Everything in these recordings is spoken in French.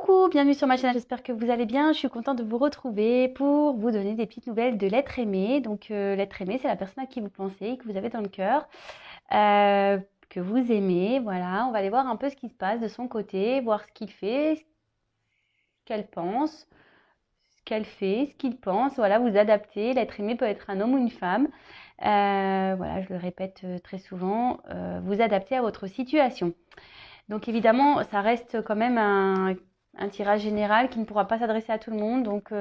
Coucou, bienvenue sur ma chaîne, j'espère que vous allez bien. Je suis contente de vous retrouver pour vous donner des petites nouvelles de l'être aimé. Donc l'être aimé, c'est la personne à qui vous pensez, que vous avez dans le cœur, que vous aimez. Voilà, on va aller voir un peu ce qui se passe de son côté, voir ce qu'il fait, ce qu'elle pense, ce qu'elle fait, ce qu'il pense. Voilà, vous adaptez. L'être aimé peut être un homme ou une femme. Voilà, je le répète très souvent, vous adaptez à votre situation. Donc évidemment, ça reste quand même un tirage général qui ne pourra pas s'adresser à tout le monde. Donc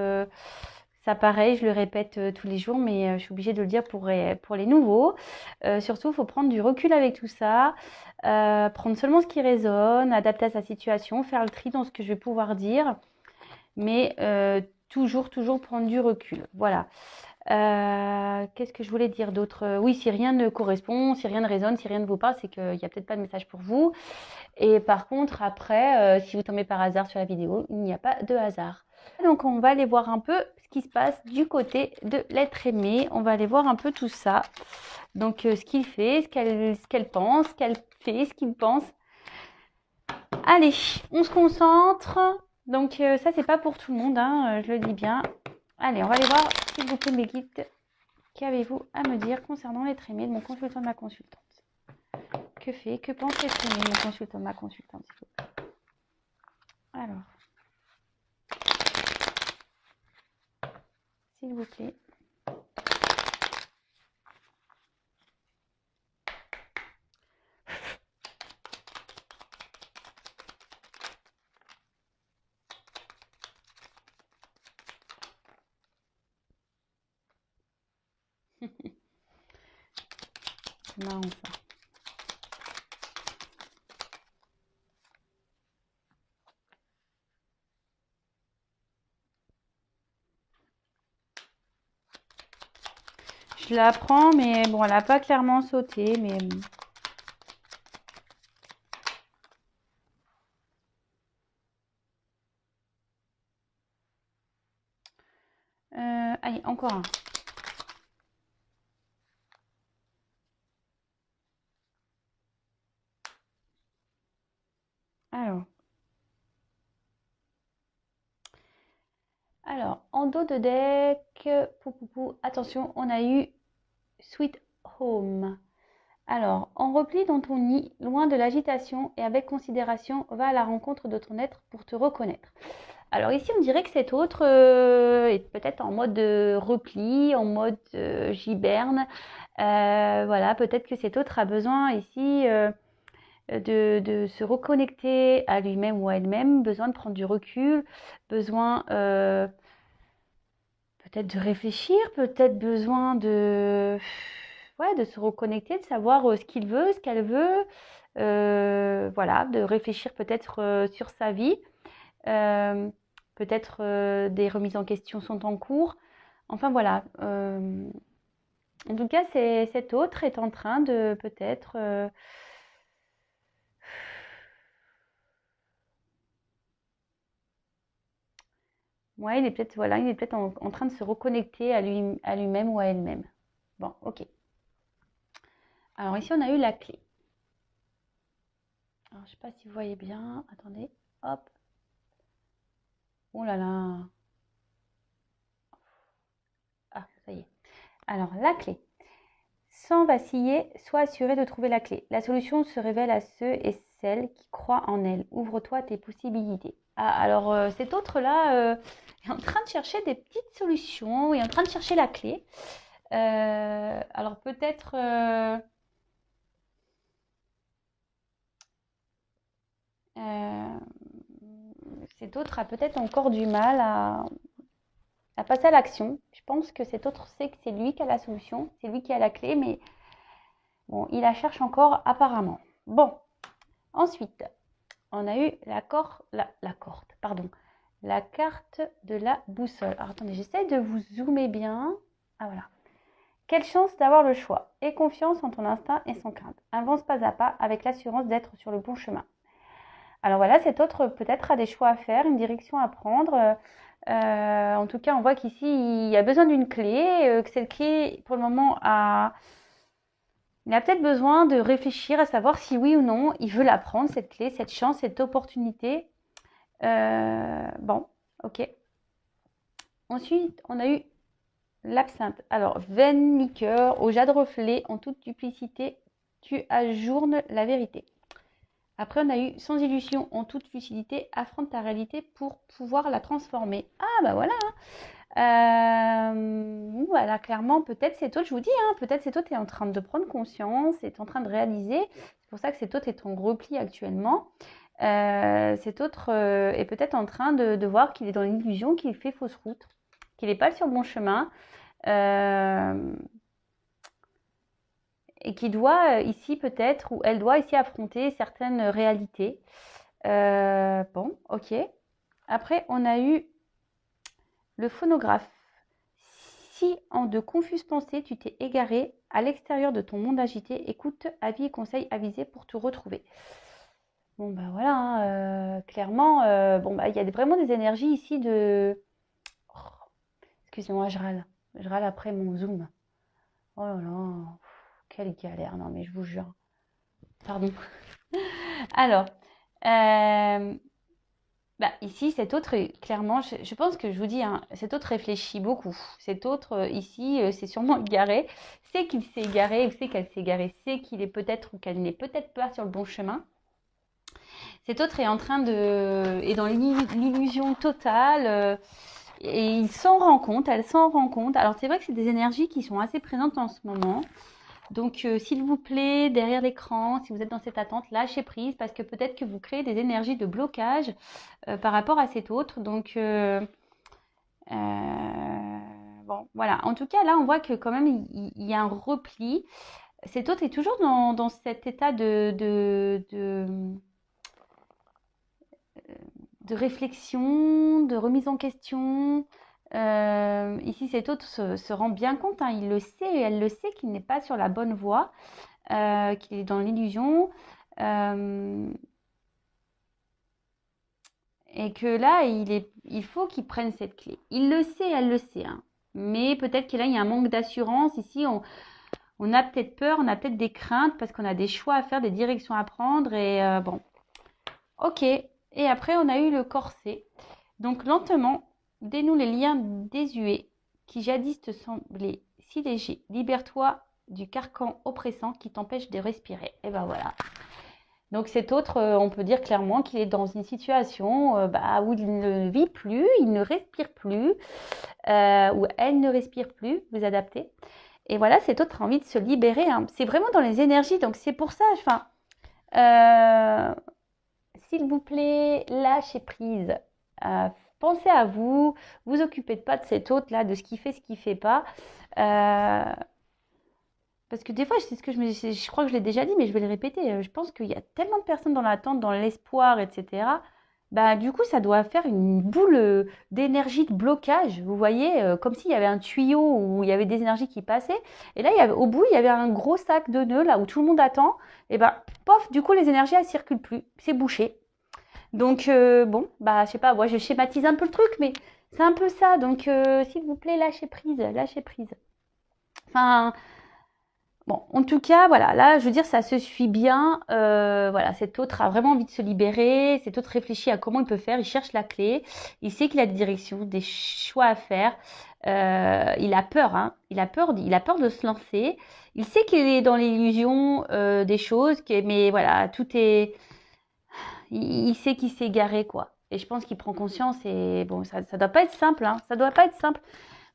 ça pareil, je le répète tous les jours, mais je suis obligée de le dire pour les nouveaux. Surtout, il faut prendre du recul avec tout ça, prendre seulement ce qui résonne, adapter à sa situation, faire le tri dans ce que je vais pouvoir dire, mais toujours prendre du recul. Voilà. Qu'est-ce que je voulais dire d'autre? Oui, si rien ne correspond, si rien ne résonne, si rien ne vous parle, c'est qu'il n'y a peut-être pas de message pour vous. Et par contre, après, si vous tombez par hasard sur la vidéo, il n'y a pas de hasard. Donc, on va aller voir un peu ce qui se passe du côté de l'être aimé. On va aller voir un peu tout ça. Donc, ce qu'il fait, ce qu'elle pense, ce qu'elle fait, ce qu'il pense. Allez, on se concentre. Donc, ça, c'est pas pour tout le monde, hein, je le dis bien. Allez, on va aller voir, s'il vous plaît, mes guides. Qu'avez-vous à me dire concernant l'être aimé de mon consultant, de ma consultante? Que fait, que pense l'être aimé de mon consultant, de ma consultante, s'il vous plaît? Alors, s'il vous plaît. C'est marrant ça. Je la prends, mais bon, elle n'a pas clairement sauté, mais... allez, encore un. Alors, en dos de deck, attention, on a eu Sweet Home. Alors, en repli dans ton nid, loin de l'agitation et avec considération, va à la rencontre de ton être pour te reconnaître. Alors ici, on dirait que cet autre est peut-être en mode repli, en mode giberne. Voilà, peut-être que cet autre a besoin ici de se reconnecter à lui-même ou à elle-même, besoin de prendre du recul, besoin peut-être de réfléchir, peut-être besoin de se reconnecter, de savoir ce qu'il veut, ce qu'elle veut, voilà, de réfléchir peut-être sur sa vie. Peut-être des remises en question sont en cours. Enfin voilà. En tout cas, cet autre est en train de peut-être... ouais, il est peut-être voilà, il est peut-être en train de se reconnecter à lui-même ou à elle-même. Bon, ok. Alors ici, on a eu la clé. Alors, je ne sais pas si vous voyez bien. Attendez. Hop. Oh là là. Ah, ça y est. Alors, la clé. Sans vaciller, sois assuré de trouver la clé. La solution se révèle à ceux et celles qui croient en elle. Ouvre-toi à tes possibilités. Ah, alors cet autre-là est en train de chercher des petites solutions, il est en train de chercher la clé. Alors peut-être... cet autre a peut-être encore du mal à passer à l'action. Je pense que cet autre sait que c'est lui qui a la solution, c'est lui qui a la clé, mais bon, il la cherche encore apparemment. Bon, ensuite, on a eu la carte de la boussole. Alors attendez, j'essaie de vous zoomer bien. Ah voilà. Quelle chance d'avoir le choix. Aie confiance en ton instinct et sans crainte. Avance pas à pas avec l'assurance d'être sur le bon chemin. Alors voilà, cet autre peut-être a des choix à faire, une direction à prendre. En tout cas, on voit qu'ici, il y a besoin d'une clé, que cette clé, pour le moment, il a peut-être besoin de réfléchir à savoir si oui ou non il veut la prendre, cette clé, cette chance, cette opportunité. Bon, ok. Ensuite, on a eu l'absinthe. Alors, vaine liqueur, au jade reflet, en toute duplicité, tu ajournes la vérité. Après, on a eu sans illusion, en toute lucidité, affronte ta réalité pour pouvoir la transformer. Ah, bah voilà. Voilà, clairement, peut-être cet autre, je vous dis, hein, peut-être cet autre est en train de prendre conscience, est en train de réaliser. C'est pour ça que cet autre est en repli actuellement. Cet autre est peut-être en train de voir qu'il est dans l'illusion, qu'il fait fausse route, qu'il n'est pas sur le bon chemin. Et qui doit ici peut-être, ou elle doit ici affronter certaines réalités. Bon, ok. Après, on a eu le phonographe. Si en de confuses pensées, tu t'es égaré à l'extérieur de ton monde agité, écoute, avis et conseils avisés pour te retrouver. Bon, bah voilà, hein, clairement, bon, bah, il y a vraiment des énergies ici de... Oh, excusez-moi, je râle. Je râle après mon Zoom. Oh là là, quelle galère, non mais je vous jure. Pardon. Alors, bah, ici, cet autre, clairement, je pense que je vous dis, hein, cet autre réfléchit beaucoup. Cet autre, ici, c'est sûrement égaré. C'est qu'il s'est égaré, c'est qu'elle s'est égarée, c'est qu'il est peut-être ou qu'elle n'est peut-être pas sur le bon chemin. Cet autre est en train est dans l'illusion totale. Et il s'en rend compte, elle s'en rend compte. Alors, c'est vrai que c'est des énergies qui sont assez présentes en ce moment. Donc, s'il vous plaît, derrière l'écran, si vous êtes dans cette attente, lâchez prise parce que peut-être que vous créez des énergies de blocage par rapport à cet autre. Donc, bon, voilà. En tout cas, là, on voit que quand même, il y a un repli. Cet autre est toujours dans cet état de réflexion, de remise en question. Ici, cet autre se rend bien compte, hein, il le sait et elle le sait qu'il n'est pas sur la bonne voie, qu'il est dans l'illusion. Et que là, il faut qu'il prenne cette clé. Il le sait, elle le sait. Hein. Mais peut-être que là, il y a un manque d'assurance. Ici, on a peut-être peur, on a peut-être des craintes parce qu'on a des choix à faire, des directions à prendre. Et bon, ok. Et après, on a eu le corset. Donc, lentement, dénoue les liens désuets qui jadis te semblaient si légers. Libère-toi du carcan oppressant qui t'empêche de respirer. Et ben voilà. Donc cet autre, on peut dire clairement qu'il est dans une situation où il ne vit plus, il ne respire plus, ou elle ne respire plus, vous adaptez. Et voilà, cet autre a envie de se libérer. Hein. C'est vraiment dans les énergies, donc c'est pour ça, s'il vous plaît, lâchez prise. Pensez à vous, vous occupez pas de cet autre-là, de ce qu'il fait, ce qu'il fait pas. Parce que des fois, c'est ce que je crois que je l'ai déjà dit, mais je vais le répéter. Je pense qu'il y a tellement de personnes dans l'attente, dans l'espoir, etc. Bah, du coup, ça doit faire une boule d'énergie de blocage. Vous voyez, comme s'il y avait un tuyau où il y avait des énergies qui passaient. Et là, au bout, il y avait un gros sac de nœuds, là où tout le monde attend. Et bah, pof, du coup, les énergies, elles circulent plus. C'est bouché. Donc, bon, bah, je sais pas, moi, je schématise un peu le truc, mais c'est un peu ça. Donc, s'il vous plaît, lâchez prise, lâchez prise. Enfin, bon, en tout cas, voilà, là, je veux dire, ça se suit bien. Voilà, cet autre a vraiment envie de se libérer. Cet autre réfléchit à comment il peut faire. Il cherche la clé. Il sait qu'il a des directions, des choix à faire. Il a peur, hein. Il a peur de se lancer. Il sait qu'il est dans l'illusion des choses, mais voilà, tout est. Il sait qu'il s'est égaré, quoi. Et je pense qu'il prend conscience. Et bon, ça doit pas être simple, hein. Ça doit pas être simple.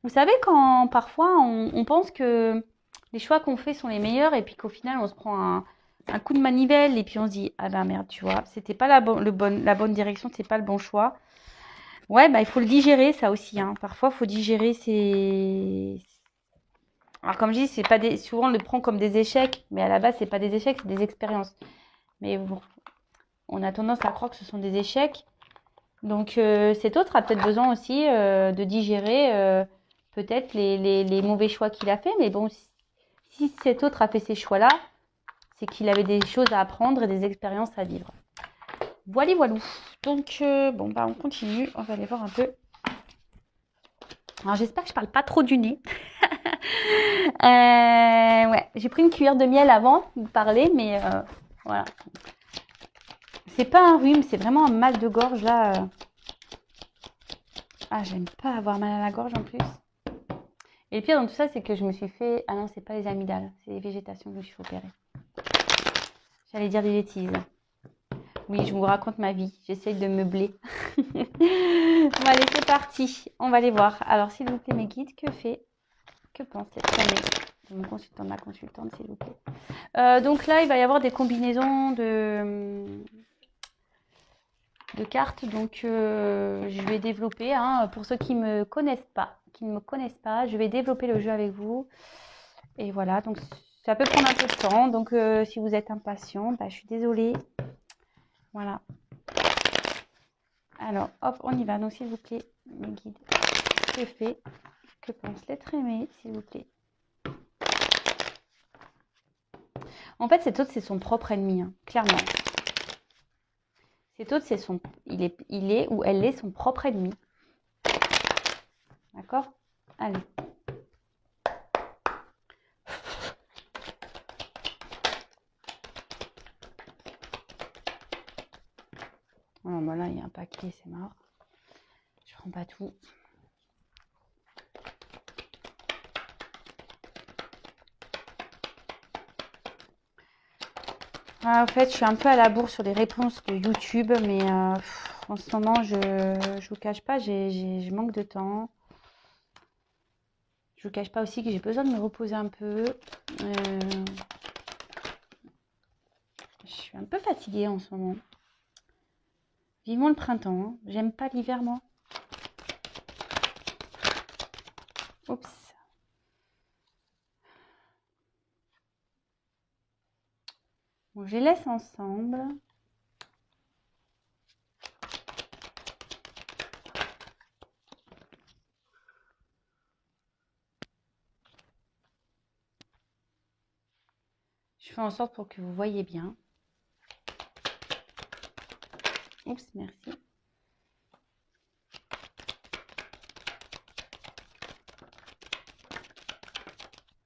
Vous savez, quand parfois on pense que les choix qu'on fait sont les meilleurs et puis qu'au final on se prend un coup de manivelle et puis on se dit ah ben merde, tu vois, c'était pas la bonne direction, c'est pas le bon choix. Ouais, bah il faut le digérer ça aussi. Hein. Parfois, il faut digérer ces. Alors comme je dis, c'est pas souvent on le prend comme des échecs, mais à la base c'est pas des échecs, c'est des expériences. Mais bon, on a tendance à croire que ce sont des échecs. Donc cet autre a peut-être besoin aussi de digérer peut-être les mauvais choix qu'il a fait. Mais bon, si cet autre a fait ces choix-là, c'est qu'il avait des choses à apprendre et des expériences à vivre. Voilà, voilou. Donc, bon, bah on continue. On va aller voir un peu. Alors, j'espère que je parle pas trop du nez. Ouais, j'ai pris une cuillère de miel avant de parler, mais voilà. C'est pas un rhume, c'est vraiment un mal de gorge là. Ah, j'aime pas avoir mal à la gorge en plus. Et le pire dans tout ça, c'est que je me suis fait... Ah non, c'est pas les amygdales, c'est les végétations que je me suis fait opérer. J'allais dire des bêtises. Oui, je vous raconte ma vie. J'essaye de meubler. Bon, allez, c'est parti. On va aller voir. Alors, s'il vous plaît, mes guides, que pense cette année de mon consultant, de ma consultante, s'il vous plaît. Donc là, il va y avoir des combinaisons de cartes. Donc, je vais développer. Hein, pour ceux qui ne me connaissent pas, je vais développer le jeu avec vous. Et voilà, donc ça peut prendre un peu de temps. Donc, si vous êtes impatient, bah, je suis désolée. Voilà. Alors, hop, on y va. Donc, s'il vous plaît, mes guides, que pense l'être aimé, s'il vous plaît. En fait, cet autre, c'est son propre ennemi, hein, clairement. Cet autre, il est ou elle est son propre ennemi. D'accord? Allez. Oh, bah là, il y a un paquet, c'est marrant. Je prends pas tout. Ah, en fait, je suis un peu à la bourre sur les réponses de YouTube, mais en ce moment, je vous cache pas, je manque de temps. Je vous cache pas aussi que j'ai besoin de me reposer un peu. Je suis un peu fatiguée en ce moment. Vivement le printemps. Hein. J'aime pas l'hiver, moi. Oups. Bon, je les laisse ensemble. Je fais en sorte pour que vous voyez bien. Oups, merci.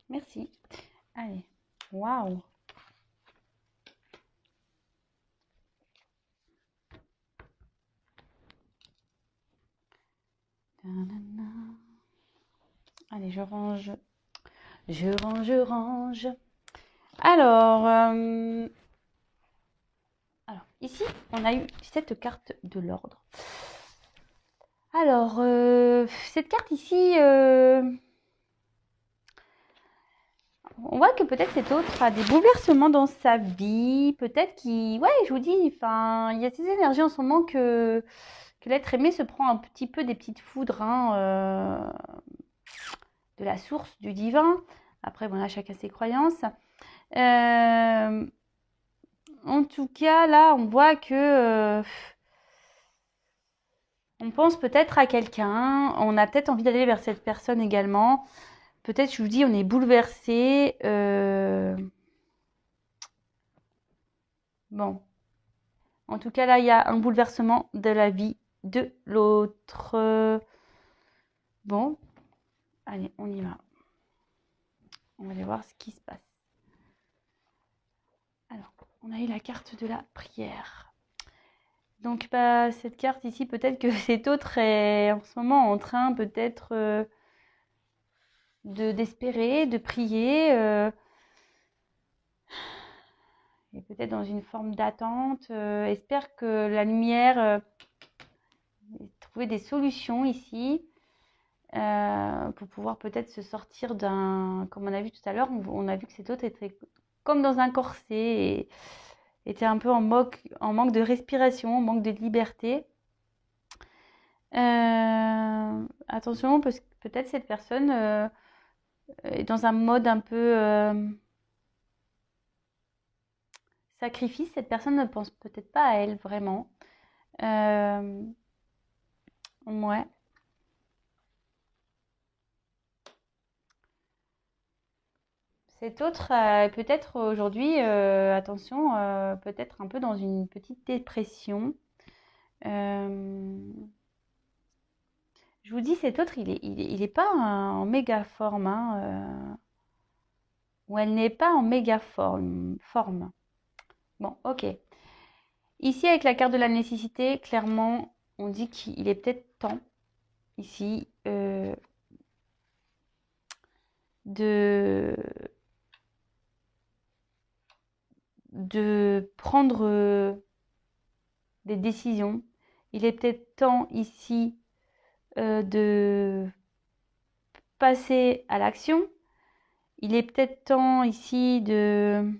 Merci. Allez. Waouh. Allez, je range. Je range. Alors, ici, on a eu cette carte de l'ordre. Alors, cette carte ici, on voit que peut-être cet autre a des bouleversements dans sa vie. Peut-être qu'il... Ouais, je vous dis, enfin, il y a ces énergies en ce moment que l'être aimé se prend un petit peu des petites foudres hein, de la source, du divin. Après, voilà, chacun ses croyances. En tout cas, là, on voit que... on pense peut-être à quelqu'un. On a peut-être envie d'aller vers cette personne également. Peut-être, je vous dis, on est bouleversé. Bon. En tout cas, là, il y a un bouleversement de la vie de l'autre. Bon. Allez, on y va. On va aller voir ce qui se passe. Alors, on a eu la carte de la prière. Donc, bah, cette carte ici, peut-être que cet autre est en ce moment en train peut-être d'espérer, de prier. Et peut-être dans une forme d'attente. Espère que la lumière... trouver des solutions ici. Pour pouvoir peut-être se sortir d'un... Comme on a vu tout à l'heure, on a vu que cet autre était comme dans un corset et était un peu en manque de respiration, en manque de liberté. Attention, parce que peut-être cette personne est dans un mode un peu sacrifice. Cette personne ne pense peut-être pas à elle vraiment. Ouais. Cet autre, peut-être aujourd'hui, attention, peut-être un peu dans une petite dépression. Je vous dis, cet autre, il est pas en méga forme, hein, ou elle n'est pas en méga forme. Bon, ok. Ici, avec la carte de la nécessité, clairement, on dit qu'il est peut-être temps, ici, de, de prendre des décisions. Il est peut-être temps, ici, de passer à l'action. Il est peut-être temps, ici, de...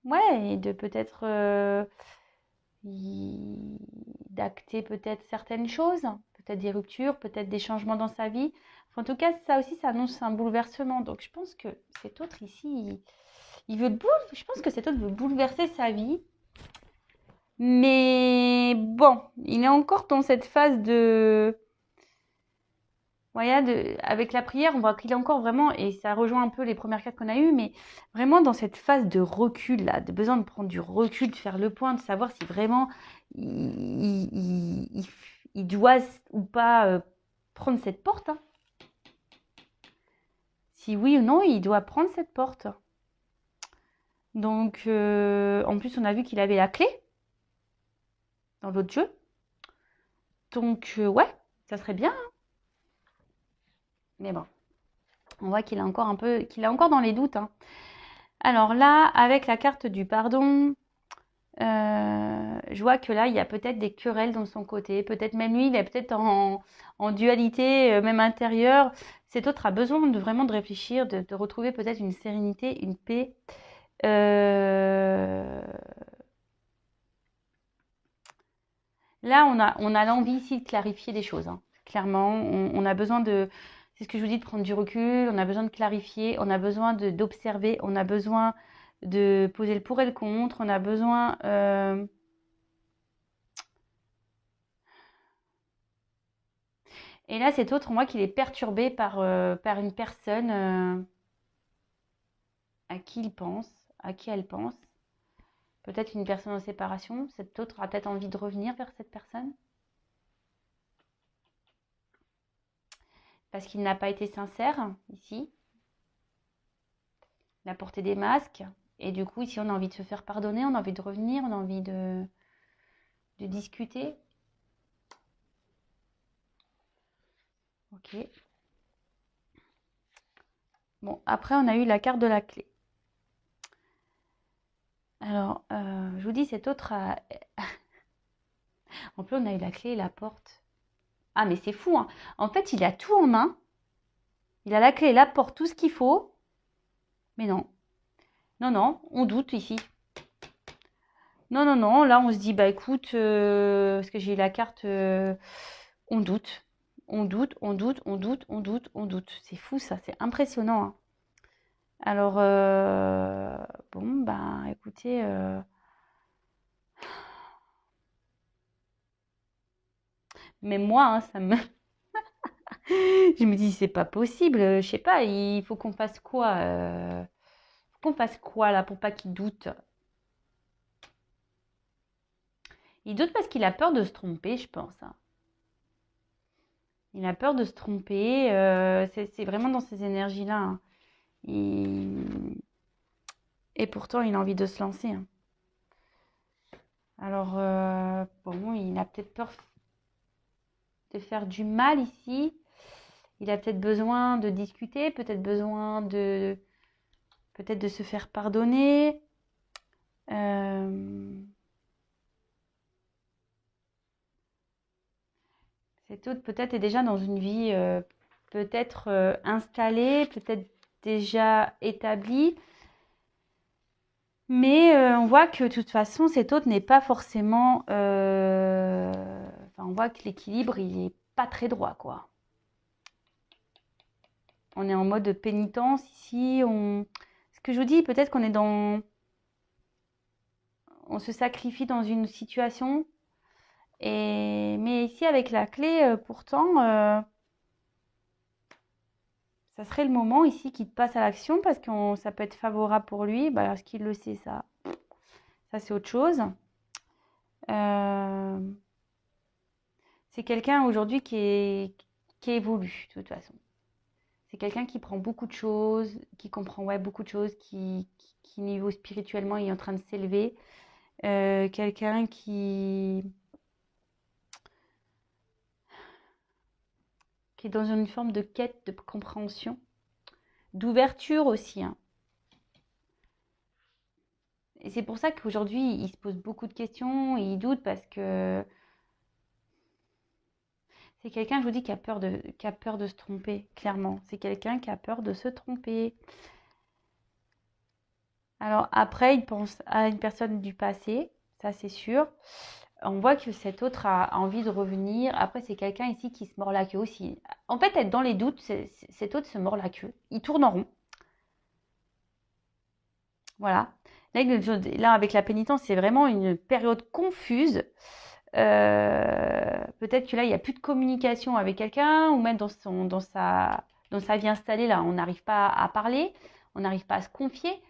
Ouais, et de peut-être d'acter peut-être certaines choses, peut-être des ruptures, peut-être des changements dans sa vie. Enfin, en tout cas, ça aussi, ça annonce un bouleversement. Donc, je pense que cet autre ici, il veut je pense que cet autre veut bouleverser sa vie. Mais bon, il est encore dans cette phase de... Voilà, avec la prière, on voit qu'il est encore vraiment, et ça rejoint un peu les premières cartes qu'on a eues, mais vraiment dans cette phase de recul, là, de besoin de prendre du recul, de faire le point, de savoir si vraiment il doit ou pas prendre cette porte. Hein. Si oui ou non, il doit prendre cette porte. Donc, en plus, on a vu qu'il avait la clé dans l'autre jeu. Donc, ouais, ça serait bien. Hein. Mais bon, on voit qu'il est encore un peu, qu'il est encore dans les doutes. Hein. Alors là, avec la carte du pardon, je vois que là, il y a peut-être des querelles dans son côté. Peut-être même lui, il est peut-être en dualité, même intérieure. Cet autre a besoin de vraiment de réfléchir, de retrouver peut-être une sérénité, une paix. Là, on a l'envie ici de clarifier des choses. Hein. Clairement, on a besoin de... C'est ce que je vous dis, de prendre du recul. On a besoin de clarifier. On a besoin d'observer. On a besoin de poser le pour et le contre. On a besoin... Et là, cet autre, on voit qu'il est perturbé par une personne à qui il pense, à qui elle pense. Peut-être une personne en séparation. Cet autre a peut-être envie de revenir vers cette personne. Parce qu'il n'a pas été sincère, ici. Il a porté des masques. Et du coup, ici, on a envie de se faire pardonner, on a envie de revenir, on a envie de discuter. Ok. Bon, après, on a eu la carte de la clé. Alors, je vous dis, cet autre a... En plus, on a eu la clé et la porte. Ah, mais c'est fou, hein. En fait, il a tout en main. Il a la clé, la porte, tout ce qu'il faut. Mais non. Non, non, on doute ici. Non, non, non. Là, on se dit, bah écoute, parce que j'ai eu la carte, on doute. On doute, on doute, on doute, on doute, on doute. C'est fou, ça. C'est impressionnant. Hein. Alors, bon, ben, écoutez, même moi, hein, ça me... Je me dis, c'est pas possible, je sais pas, il faut qu'on fasse quoi faut qu'on fasse quoi là pour pas qu'il doute? Il doute parce qu'il a peur de se tromper, je pense. Hein. Il a peur de se tromper, c'est vraiment dans ces énergies-là. Hein. Et pourtant, il a envie de se lancer. Hein. Alors, bon, il a peut-être peur de faire du mal ici. Il a peut-être besoin de discuter, peut-être besoin de peut-être de se faire pardonner. Cet autre peut-être est déjà dans une vie peut-être installée, peut-être déjà établie. Mais on voit que de toute façon, cet autre n'est pas forcément... Enfin, on voit que l'équilibre, il n'est pas très droit, quoi. On est en mode pénitence ici. Ce que je vous dis, peut-être qu'on est dans... On se sacrifie dans une situation. Mais ici, avec la clé, pourtant, ça serait le moment ici qu'il passe à l'action parce que ça peut être favorable pour lui. Bah, est-ce qu'il le sait, ça c'est autre chose. Euh, c'est quelqu'un aujourd'hui qui évolue, de toute façon. C'est quelqu'un qui prend beaucoup de choses, qui comprend ouais, beaucoup de choses, qui niveau spirituellement est en train de s'élever. Quelqu'un qui est dans une forme de quête de compréhension, d'ouverture aussi, hein. Et c'est pour ça qu'aujourd'hui, il se pose beaucoup de questions, il doute parce que c'est quelqu'un, je vous dis, qui a peur de se tromper, clairement. C'est quelqu'un qui a peur de se tromper. Alors après, il pense à une personne du passé, ça c'est sûr. On voit que cet autre a envie de revenir. Après, c'est quelqu'un ici qui se mord la queue aussi. En fait, être dans les doutes, cet autre se mord la queue. Il tourne en rond. Voilà. Là, avec la pénitence, c'est vraiment une période confuse. Peut-être que là, il n'y a plus de communication avec quelqu'un, ou même dans sa vie installée, là, on n'arrive pas à parler, on n'arrive pas à se confier.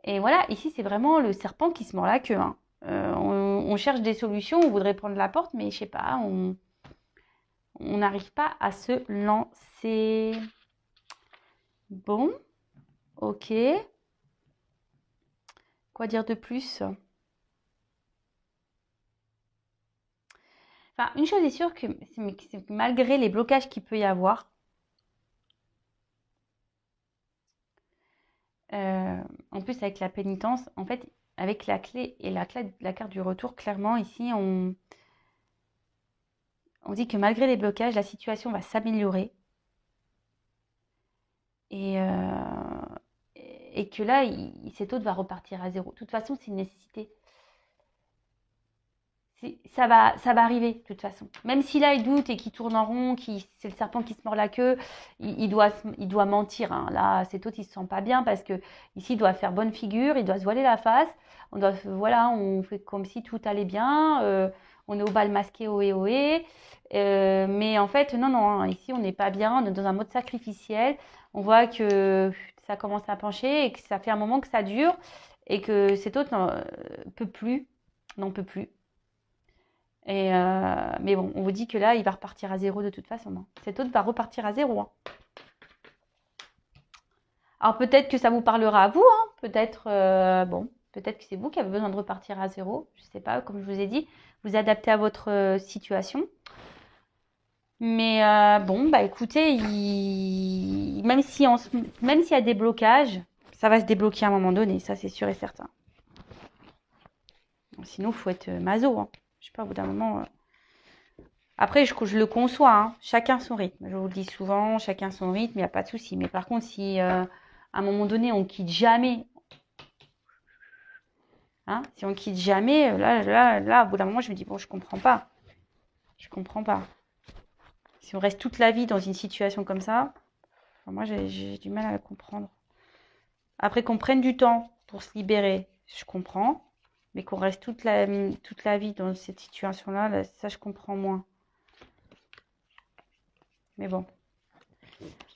Et voilà, ici, c'est vraiment le serpent qui se mord la queue, hein. On cherche des solutions, on voudrait prendre la porte, mais je sais pas, on n'arrive pas à se lancer. Bon, ok. Quoi dire de plus? Enfin, une chose est sûre, c'est que malgré les blocages qu'il peut y avoir, en plus avec la pénitence, en fait, avec la clé et la carte du retour, clairement, ici, on dit que malgré les blocages, la situation va s'améliorer. Et, et que là, cet autre va repartir à zéro. De toute façon, c'est une nécessité. Ça va arriver, de toute façon. Même si là, il doute et qu'il tourne en rond, c'est le serpent qui se mord la queue, il doit mentir, hein. Là, cet autre, il se sent pas bien parce que ici, il doit faire bonne figure, il doit se voiler la face. Voilà, on fait comme si tout allait bien. On est au bal masqué, ohé, ohé. Mais en fait, non, non, hein, ici, on n'est pas bien. On est dans un mode sacrificiel. On voit que ça commence à pencher et que ça fait un moment que ça dure et que cet autre n'en peut plus. Mais bon, on vous dit que là, il va repartir à zéro de toute façon, hein. Cet autre va repartir à zéro, hein. Alors peut-être que ça vous parlera à vous, hein. Peut-être, peut-être que c'est vous qui avez besoin de repartir à zéro. Je ne sais pas, comme je vous ai dit, vous adaptez à votre situation. Mais bon, bah écoutez, même s'il y a des blocages, ça va se débloquer à un moment donné, ça c'est sûr et certain. Sinon, il faut être maso, hein. Je sais pas, au bout d'un moment. Après, je le conçois, hein. Chacun son rythme. Je vous le dis souvent, chacun son rythme, il n'y a pas de souci. Mais par contre, si à un moment donné, on quitte jamais, hein, si on quitte jamais, là, au bout d'un moment, je me dis, bon, je comprends pas. Je comprends pas. Si on reste toute la vie dans une situation comme ça, enfin, moi, j'ai du mal à la comprendre. Après, qu'on prenne du temps pour se libérer, je comprends. Mais qu'on reste toute la vie dans cette situation-là, là, ça, je comprends moins. Mais bon.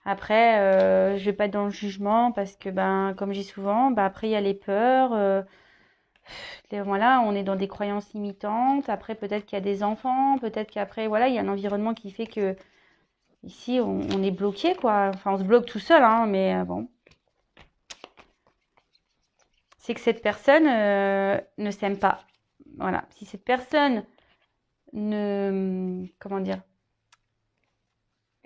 Après, je vais pas être dans le jugement parce que, ben, comme je dis souvent, ben, après, il y a les peurs. Voilà, on est dans des croyances limitantes. Après, peut-être qu'il y a des enfants. Peut-être qu'après, voilà, il y a un environnement qui fait que ici, on est bloqué, quoi. Enfin, on se bloque tout seul, hein, mais bon. C'est que cette personne ne s'aime pas. Voilà. Si cette personne comment dire,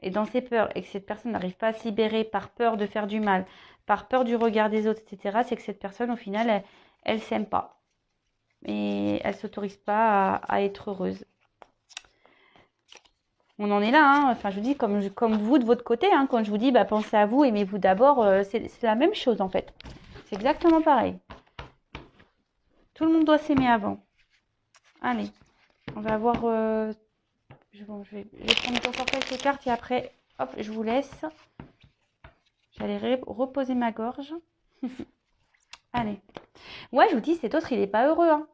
est dans ses peurs et que cette personne n'arrive pas à se libérer par peur de faire du mal, par peur du regard des autres, etc., c'est que cette personne, au final, elle s'aime pas. Et elle s'autorise pas à être heureuse. On en est là, hein. Enfin, je vous dis, comme vous de votre côté, hein, quand je vous dis, bah, pensez à vous, aimez-vous d'abord, c'est la même chose en fait. C'est exactement pareil. Tout le monde doit s'aimer avant. Allez, on va voir. Je vais prendre encore quelques cartes et après, hop, je vous laisse. J'allais reposer ma gorge. Allez. Ouais, je vous dis, cet autre, il n'est pas heureux, hein.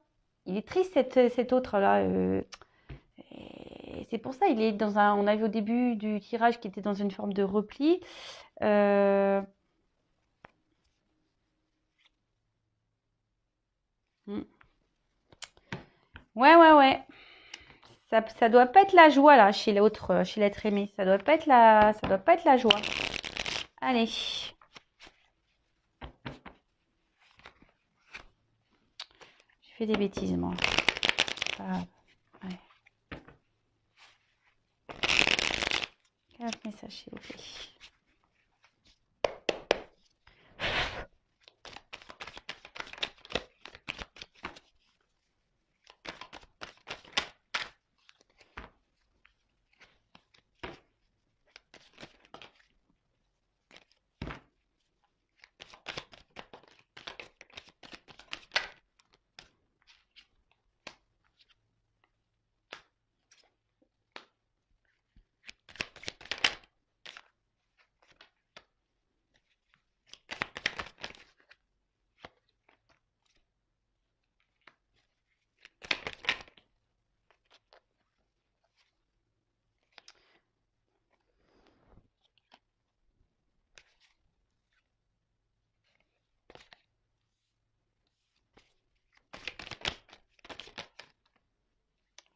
Il est triste, cet autre-là. C'est pour ça, il est dans un. On a vu au début du tirage qu'il était dans une forme de repli. Hmm. Ouais. Ça doit pas être la joie là chez l'autre, chez l'être aimé. Ça doit pas être la joie. Allez. J'ai fait des bêtises, moi. C'est pas grave. Ouais. 4 messages, s'il vous plaît.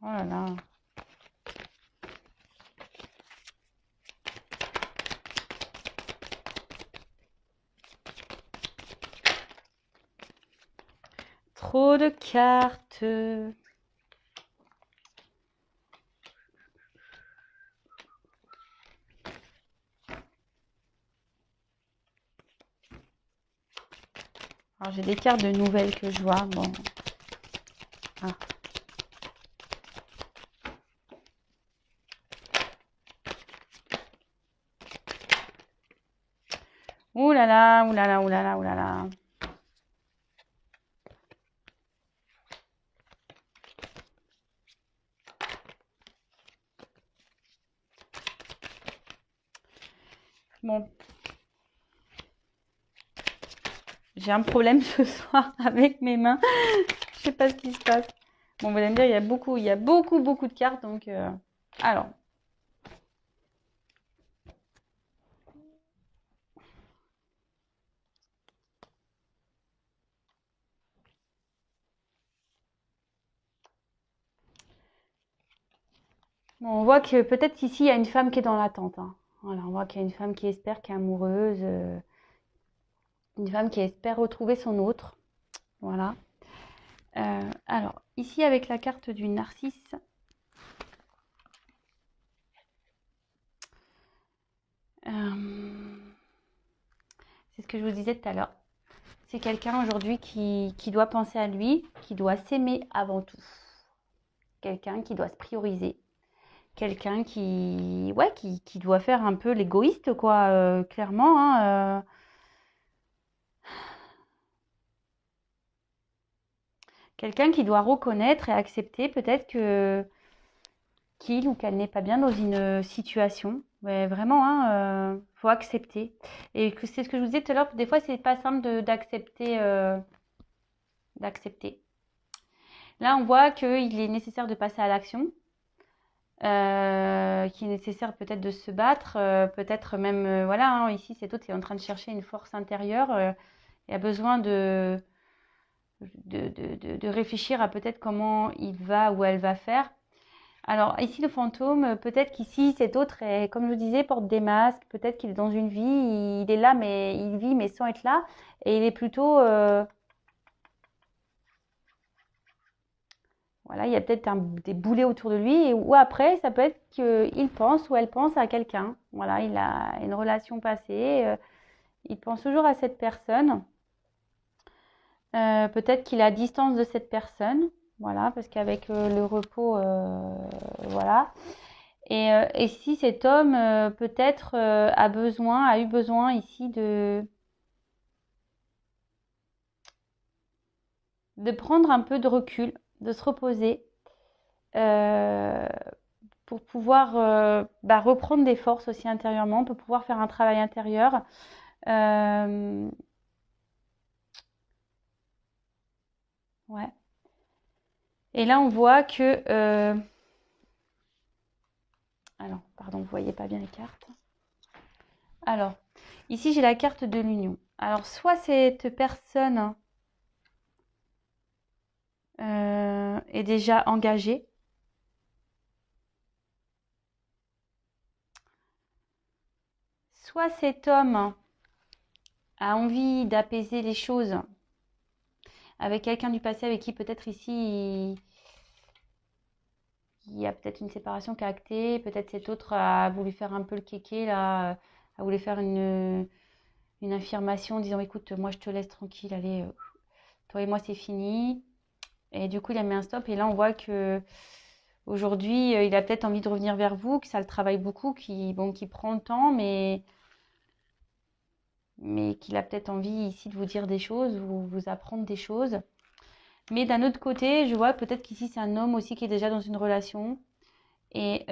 Oh là là. Trop de cartes. Alors j'ai des cartes de nouvelles que je vois. Bon. Ah. Ouh là là, ouh là là, ouh là là, ouh là là. Bon. J'ai un problème ce soir avec mes mains. Je sais pas ce qui se passe. Bon, vous allez me dire, il y a beaucoup de cartes. Donc, alors. Bon, on voit que peut-être qu'ici, il y a une femme qui est dans l'attente. Hein. Voilà, on voit qu'il y a une femme qui espère, qui est amoureuse. Une femme qui espère retrouver son autre. Voilà. Alors, ici, avec la carte du narcisse. C'est ce que je vous disais tout à l'heure. C'est quelqu'un aujourd'hui qui doit penser à lui, qui doit s'aimer avant tout. Quelqu'un qui doit se prioriser. Quelqu'un qui doit faire un peu l'égoïste, quoi, clairement. Hein, quelqu'un qui doit reconnaître et accepter peut-être que qu'il ou qu'elle n'est pas bien dans une situation. Mais vraiment, hein, faut accepter. Et que c'est ce que je vous disais tout à l'heure, des fois, c'est pas simple d'accepter. D'accepter. Là, on voit qu'il est nécessaire de passer à l'action. Qu'il est nécessaire peut-être de se battre, peut-être même, voilà, hein, ici c'est autre qui est en train de chercher une force intérieure et a besoin de réfléchir à peut-être comment il va ou elle va faire. Alors ici le fantôme, peut-être qu'ici cet autre est, comme je vous disais, porte des masques, peut-être qu'il est dans une vie, il est là mais il vit mais sans être là et il est plutôt voilà, il y a peut-être des boulets autour de lui, ou après, ça peut être qu'il pense ou elle pense à quelqu'un. Voilà, il a une relation passée, il pense toujours à cette personne. Peut-être qu'il est à distance de cette personne, voilà, parce qu'avec le repos, voilà. Et si cet homme, peut-être, a eu besoin ici de prendre un peu de recul, de se reposer. Euh, pour pouvoir reprendre des forces aussi intérieurement, pour pouvoir faire un travail intérieur. Ouais. Et là, on voit que... alors, pardon, vous voyez pas bien les cartes. Alors, ici, j'ai la carte de l'union. Alors, soit cette personne est déjà engagée, soit cet homme a envie d'apaiser les choses avec quelqu'un du passé avec qui peut-être ici il y a peut-être une séparation qui a acté, peut-être cet autre a voulu faire un peu le kéké là, a voulu faire une affirmation en disant écoute, moi je te laisse tranquille, allez, toi et moi c'est fini. Et du coup il a mis un stop et là on voit que aujourd'hui il a peut-être envie de revenir vers vous, que ça le travaille beaucoup, qui prend le temps, mais qu'il a peut-être envie ici de vous dire des choses ou vous apprendre des choses. Mais d'un autre côté, je vois peut-être qu'ici c'est un homme aussi qui est déjà dans une relation et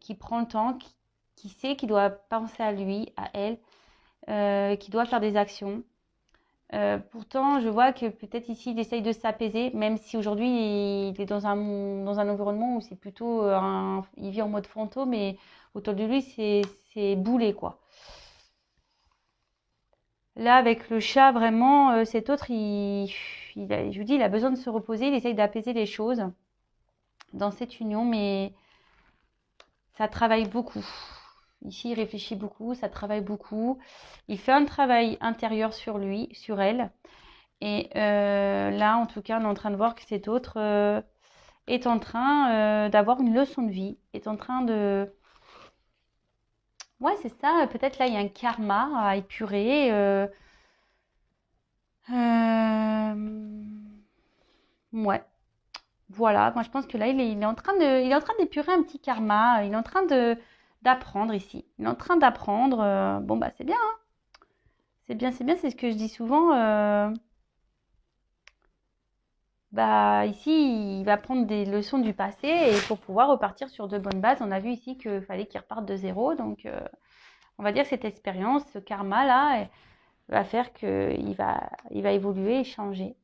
qui prend le temps, qui sait qu'il doit penser à lui, à elle, qui doit faire des actions. Pourtant, je vois que peut-être ici il essaye de s'apaiser, même si aujourd'hui il est dans un environnement où c'est plutôt il vit en mode fantôme et autour de lui c'est boulé quoi. Là, avec le chat, vraiment, cet autre, je vous dis, il a besoin de se reposer, il essaye d'apaiser les choses dans cette union, mais ça travaille beaucoup. Ici, il réfléchit beaucoup, ça travaille beaucoup. Il fait un travail intérieur sur lui, sur elle. Et là, en tout cas, on est en train de voir que cet autre est en train d'avoir une leçon de vie, est en train de... Ouais, c'est ça, peut-être là, il y a un karma à épurer. Euh, Ouais, voilà. Moi, je pense que là, il est en train il est en train d'épurer un petit karma. Il est en train d'apprendre ici. Il est en train d'apprendre. Bon, bah, c'est bien, hein. C'est bien, c'est bien. C'est ce que je dis souvent. Bah, ici, il va prendre des leçons du passé et pour pouvoir repartir sur de bonnes bases. On a vu ici qu'il fallait qu'il reparte de zéro. Donc, on va dire que cette expérience, ce karma-là, va faire il va évoluer et changer.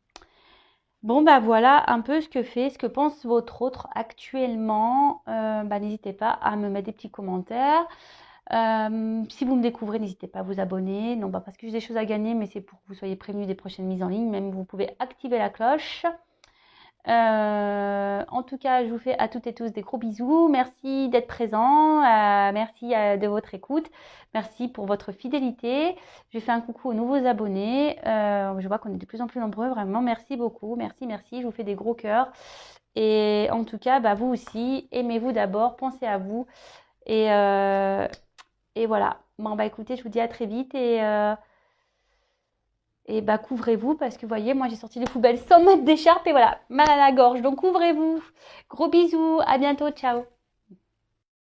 Bon, bah voilà un peu ce que pense votre autre actuellement. Bah, n'hésitez pas à me mettre des petits commentaires. Si vous me découvrez, n'hésitez pas à vous abonner. Non, pas parce que j'ai des choses à gagner, mais c'est pour que vous soyez prévenus des prochaines mises en ligne. Même vous pouvez activer la cloche. En tout cas, je vous fais à toutes et tous des gros bisous. Merci d'être présents. Merci de votre écoute. Merci pour votre fidélité. Je fais un coucou aux nouveaux abonnés. Je vois qu'on est de plus en plus nombreux. Vraiment, merci beaucoup. Merci, merci. Je vous fais des gros cœurs. Et en tout cas, bah, vous aussi, aimez-vous d'abord. Pensez à vous. Et, et voilà. Bon, bah écoutez, je vous dis à très vite. Et bah couvrez-vous parce que vous voyez, moi j'ai sorti les poubelles sans mettre d'écharpe et voilà, mal à la gorge. Donc couvrez-vous. Gros bisous, à bientôt, ciao.